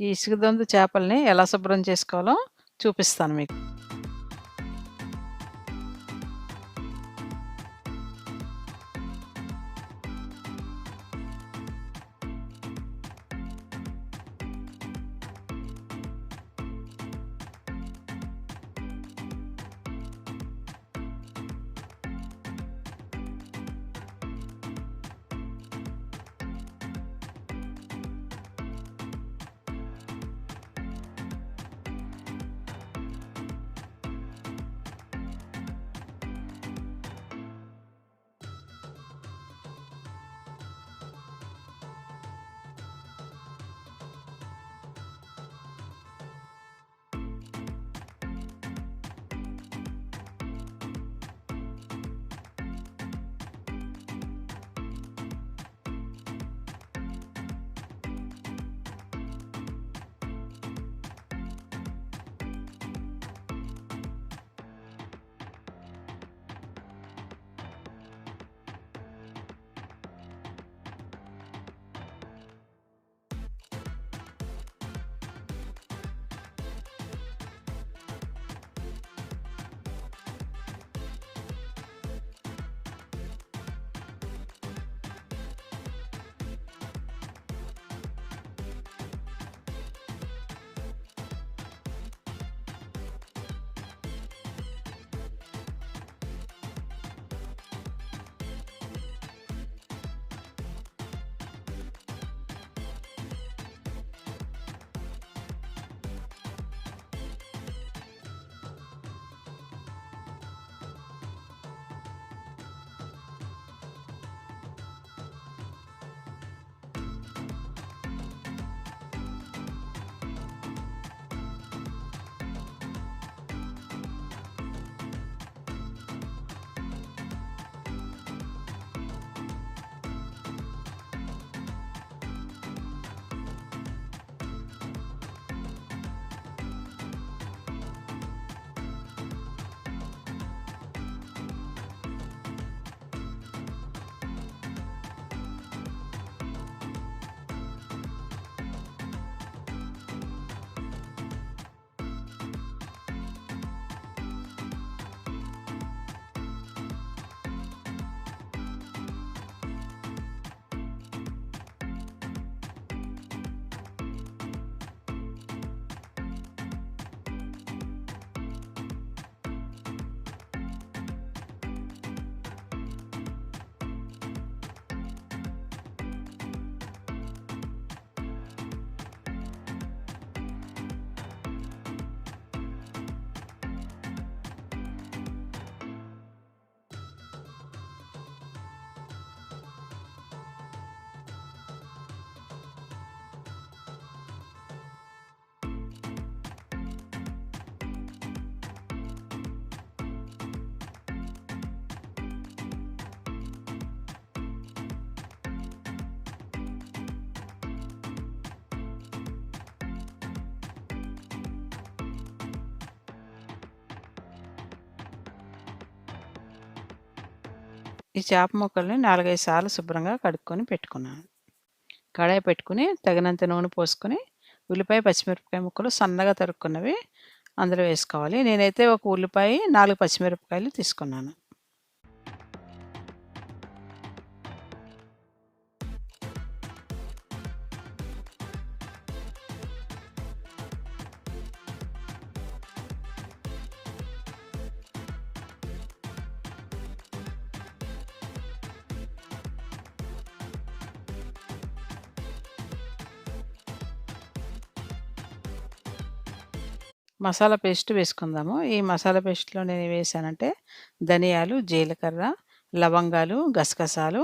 ఈ ఇసుకదొందు చేపల్ని ఎలా శుభ్రం చేసుకోవాలో చూపిస్తాను మీకు. ఈ చేప ముక్కల్ని 4, 5 సార్లు శుభ్రంగా కడుక్కొని పెట్టుకున్నాను. కడాయి పెట్టుకొని తగినంత నూనె పోసుకొని ఉల్లిపాయ, పచ్చిమిరపకాయ ముక్కలు సన్నగా తరుక్కున్నవి అందులో వేసుకోవాలి. నేనైతే ఒక ఉల్లిపాయ, 4 పచ్చిమిరపకాయలు తీసుకున్నాను. మసాలా పేస్ట్ వేసుకుందాము. ఈ మసాలా పేస్ట్‌లో నేనేం వేసానంటే ధనియాలు, జీలకర్ర, లవంగాలు, గసగసాలు,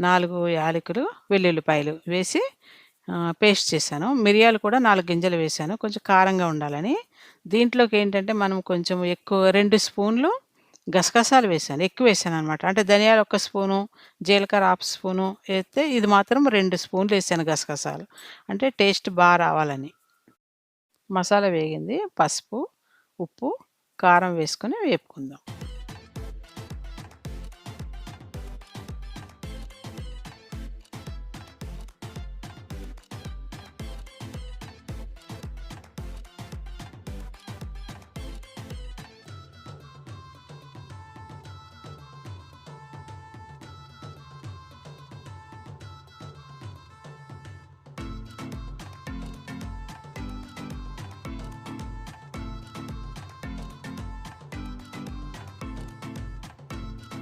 4 యాలకులు, వెల్లుల్లిపాయలు వేసి పేస్ట్ చేశాను. మిరియాలు కూడా 4 గింజలు వేశాను. కొంచెం కారంగా ఉండాలని. దీంట్లోకి ఏంటంటే మనం కొంచెం ఎక్కువ 2 స్పూన్లు గసగసాలు వేశాను. ఎక్కువ వేశాననమాట. అంటే ధనియాలు 1 స్పూను, జీలకర్ర హాఫ్ స్పూను ఏస్తే ఇది మాత్రం 2 స్పూన్లు వేశాను గసగసాలు. అంటే టేస్ట్ రావాలని. మసాలా వేగింది. పసుపు, ఉప్పు, కారం వేసుకొని వేపుకుందాం.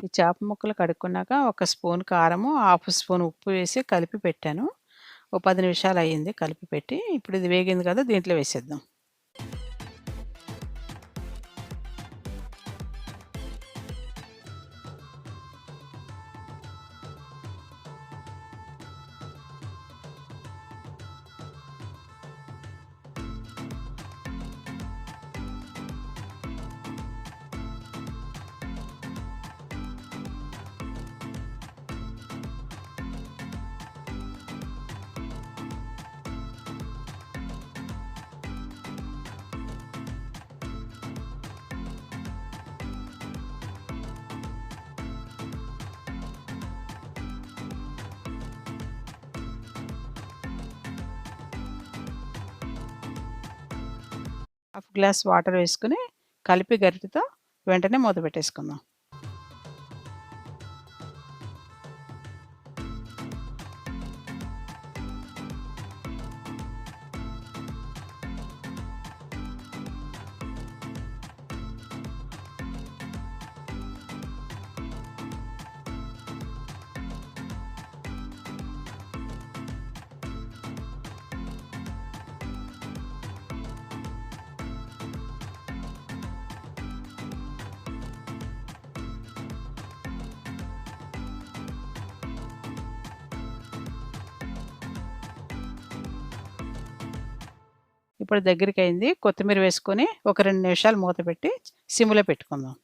ఈ చేప ముక్కలు కడుక్కున్నాక ఒక స్పూన్ కారము, హాఫ్ స్పూన్ ఉప్పు వేసి కలిపి పెట్టాను. ఓ 10 నిమిషాలు అయ్యింది కలిపి పెట్టి. ఇప్పుడు ఇది వేగింది కదా! దీంట్లో వేసేద్దాం. హాఫ్ గ్లాస్ వాటర్ వేసుకొని కలిపి గరిటెతో వెంటనే మూత పెట్టేసుకుందాం. ఇప్పుడు దగ్గరికయింది. కొత్తిమీర వేసుకొని ఒక 2 నిమిషాలు మూత పెట్టి సిమ్‌లో పెట్టుకుందాం.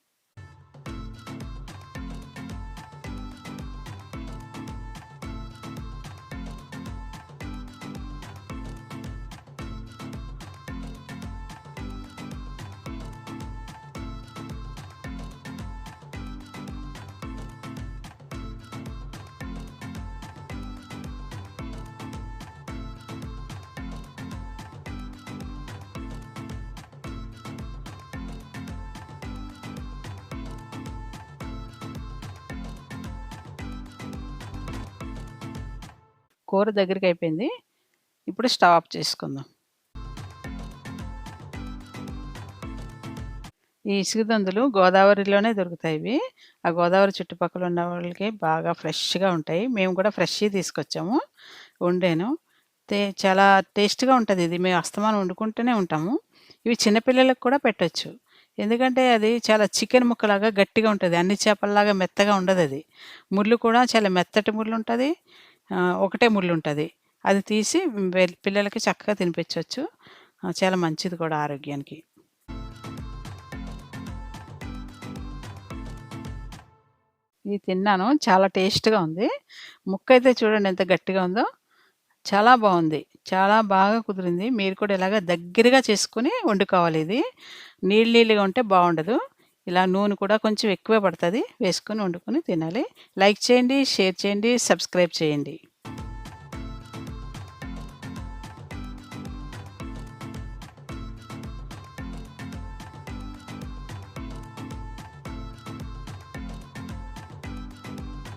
కూర దగ్గరికయిపోయింది. ఇప్పుడు స్టవ్ ఆఫ్ చేసుకుందాం. ఈ ఇసుకదందులు గోదావరిలోనే దొరుకుతాయి ఇవి. ఆ గోదావరి చుట్టుపక్కల ఉన్న వాళ్ళకి బాగా ఫ్రెష్‌గా ఉంటాయి. మేము కూడా ఫ్రెష్‌యి తీసుకొచ్చాము. వండాను. చాలా టేస్ట్‌గా ఉంటది ఇది. మేము అస్తమానం వండుకుంటూనే ఉంటాము. ఇవి చిన్న పిల్లలకి కూడా పెట్టొచ్చు. ఎందుకంటే అది చాలా చికెన్ ముక్కలాగా గట్టిగా ఉంటది. అన్ని చేపల్లాగా మెత్తగా ఉండదది. ముల్లు కూడా చాలా మెత్తటి ముల్లుంటది. ఒకటే ముల్లుంటది. అది తీసి పిల్లలకి చక్కగా తినిపించొచ్చు. చాలా మంచిది కూడా ఆరోగ్యానికి. ఇది తిన్నాను. చాలా టేస్ట్‌గా ఉంది. ముక్కయితే చూడండి ఎంత గట్టిగా ఉందో. చాలా బావుంది. చాలా బాగా కుదిరింది. మీరు కూడా ఇలాగ దగ్గరగా చేసుకొని వండుకోవాలి ఇది. నీళ్ళు నీళ్ళుగా ఉంటే బావుండదు. ఇలా నూనె కూడా కొంచెం ఎక్కువే పడతది. వేసుకొని వండుకొని తినాలి. లైక్ చేయండి, షేర్ చేయండి, సబ్స్క్రైబ్ చేయండి.